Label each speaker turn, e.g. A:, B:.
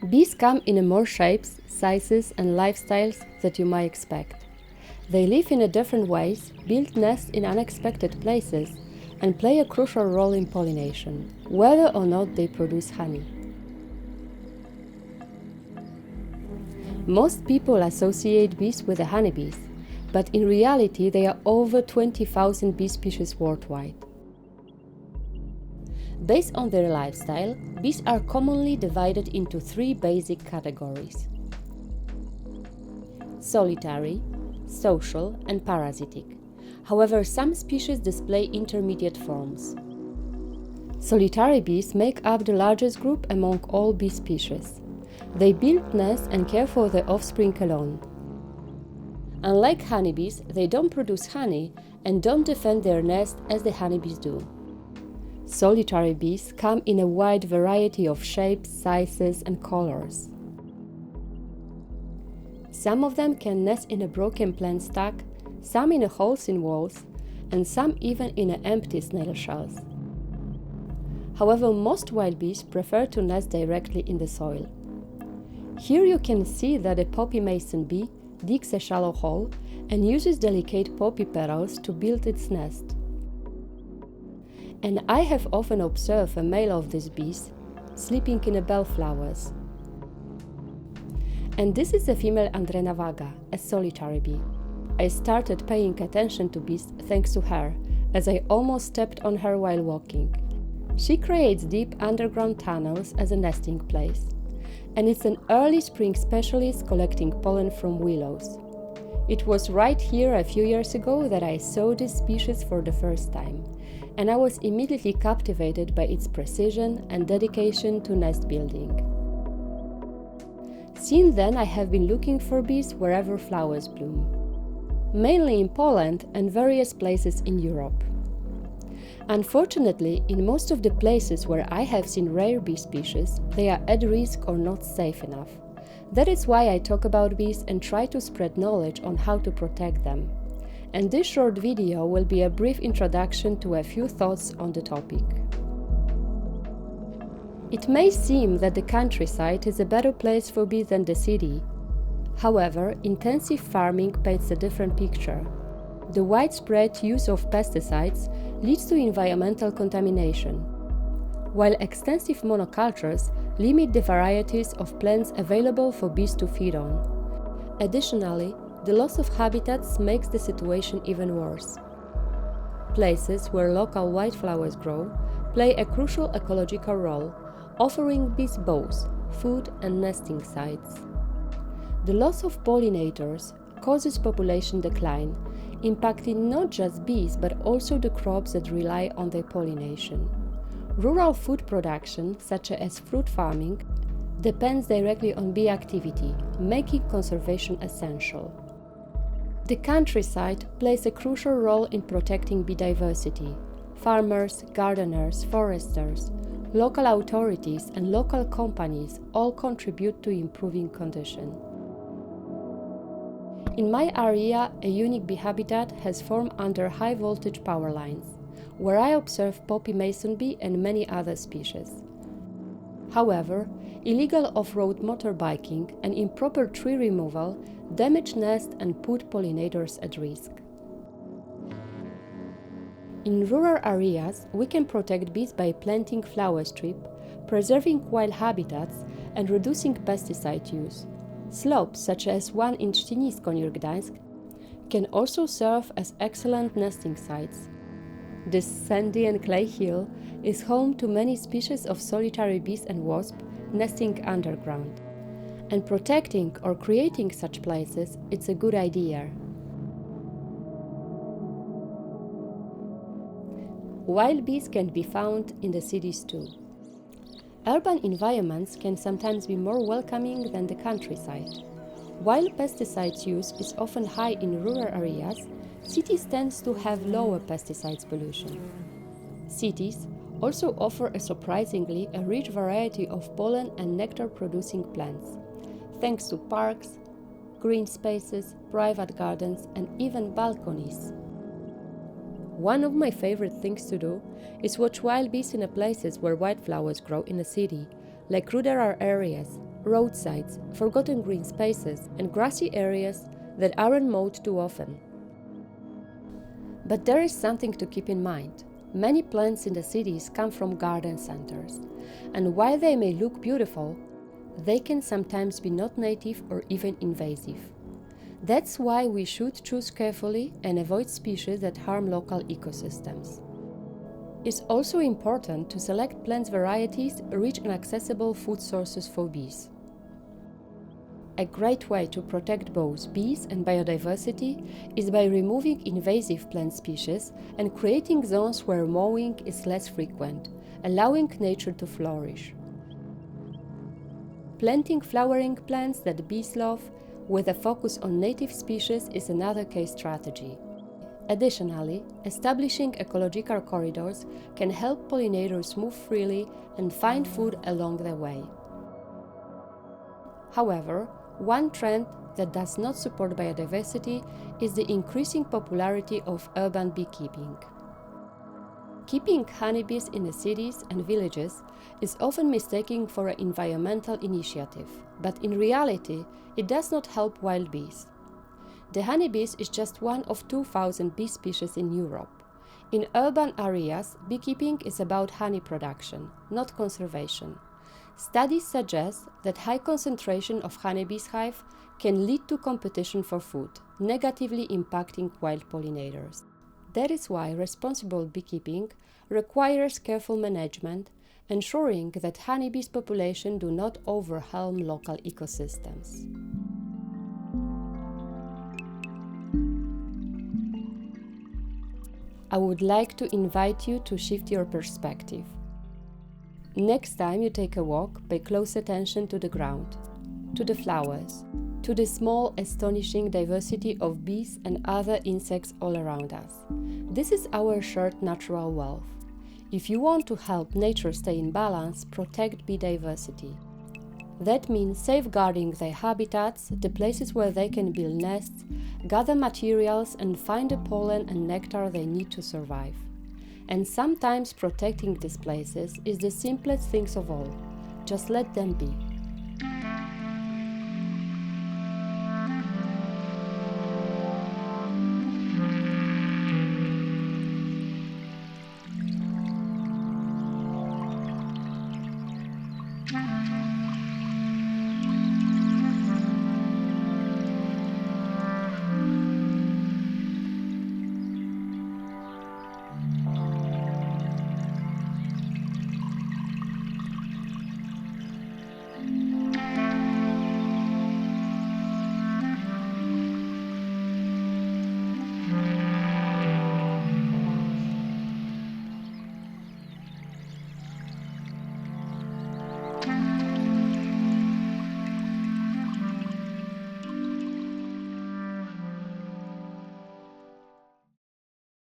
A: Bees come in more shapes, sizes and lifestyles that you might expect. They live in different ways, build nests in unexpected places, and play a crucial role in pollination, whether or not they produce honey. Most people associate bees with the honeybees, but in reality there are over 20,000 bee species worldwide. Based on their lifestyle, bees are commonly divided into three basic categories: solitary, social, and parasitic. However, some species display intermediate forms. Solitary bees make up the largest group among all bee species. They build nests and care for their offspring alone. Unlike honeybees, they don't produce honey and don't defend their nest as the honeybees do. Solitary bees come in a wide variety of shapes, sizes, and colors. Some of them can nest in a broken plant stack, some in holes in walls, and some even in empty snail shells. However, most wild bees prefer to nest directly in the soil. Here you can see that a poppy mason bee digs a shallow hole and uses delicate poppy petals to build its nest. And I have often observed a male of these bees sleeping in bellflowers. And this is the female Andrena vaga, a solitary bee. I started paying attention to bees thanks to her, as I almost stepped on her while walking. She creates deep underground tunnels as a nesting place, and it's an early spring specialist collecting pollen from willows. It was right here a few years ago that I saw this species for the first time, and I was immediately captivated by its precision and dedication to nest building. Since then, I have been looking for bees wherever flowers bloom, mainly in Poland and various places in Europe. Unfortunately, in most of the places where I have seen rare bee species, they are at risk or not safe enough. That is why I talk about bees and try to spread knowledge on how to protect them. And this short video will be a brief introduction to a few thoughts on the topic. It may seem that the countryside is a better place for bees than the city. However, intensive farming paints a different picture. The widespread use of pesticides leads to environmental contamination, while extensive monocultures limit the varieties of plants available for bees to feed on. Additionally, the loss of habitats makes the situation even worse. Places where local wildflowers grow play a crucial ecological role, offering bees both food and nesting sites. The loss of pollinators causes population decline, impacting not just bees but also the crops that rely on their pollination. Rural food production, such as fruit farming, depends directly on bee activity, making conservation essential. The countryside plays a crucial role in protecting bee diversity. Farmers, gardeners, foresters, local authorities and local companies all contribute to improving conditions. In my area, a unique bee habitat has formed under high-voltage power lines, where I observe poppy mason bee and many other species. However, illegal off-road motorbiking and improper tree removal damage nests and put pollinators at risk. In rural areas, we can protect bees by planting flower strip, preserving wild habitats, and reducing pesticide use. Slopes, such as one in Trzcińsko near Gdańsk, can also serve as excellent nesting sites. This sandy and clay hill is home to many species of solitary bees and wasps nesting underground. And protecting or creating such places is a good idea. Wild bees can be found in the cities too. Urban environments can sometimes be more welcoming than the countryside. While pesticides use is often high in rural areas, cities tend to have lower pesticides pollution. Cities also offer a rich variety of pollen and nectar-producing plants, thanks to parks, green spaces, private gardens, and even balconies. One of my favorite things to do is watch wild bees in places where wildflowers grow in a city, like rural areas, roadsides, forgotten green spaces, and grassy areas that aren't mowed too often. But there is something to keep in mind. Many plants in the cities come from garden centers, and while they may look beautiful, they can sometimes be not native or even invasive. That's why we should choose carefully and avoid species that harm local ecosystems. It's also important to select plant varieties rich in accessible food sources for bees. A great way to protect both bees and biodiversity is by removing invasive plant species and creating zones where mowing is less frequent, allowing nature to flourish. Planting flowering plants that bees love, with a focus on native species, is another key strategy. Additionally, establishing ecological corridors can help pollinators move freely and find food along the way. However, one trend that does not support biodiversity is the increasing popularity of urban beekeeping. Keeping honeybees in the cities and villages is often mistaken for an environmental initiative, but in reality, it does not help wild bees. The honeybees is just one of 2,000 bee species in Europe. In urban areas, beekeeping is about honey production, not conservation. Studies suggest that high concentration of honeybees hive can lead to competition for food, negatively impacting wild pollinators. That is why responsible beekeeping requires careful management, ensuring that honeybees population do not overwhelm local ecosystems. I would like to invite you to shift your perspective. Next time you take a walk, pay close attention to the ground, to the flowers, to the small, astonishing diversity of bees and other insects all around us. This is our shared natural wealth. If you want to help nature stay in balance, protect bee diversity. That means safeguarding their habitats, the places where they can build nests, gather materials, and find the pollen and nectar they need to survive. And sometimes protecting these places is the simplest things of all. Just let them be.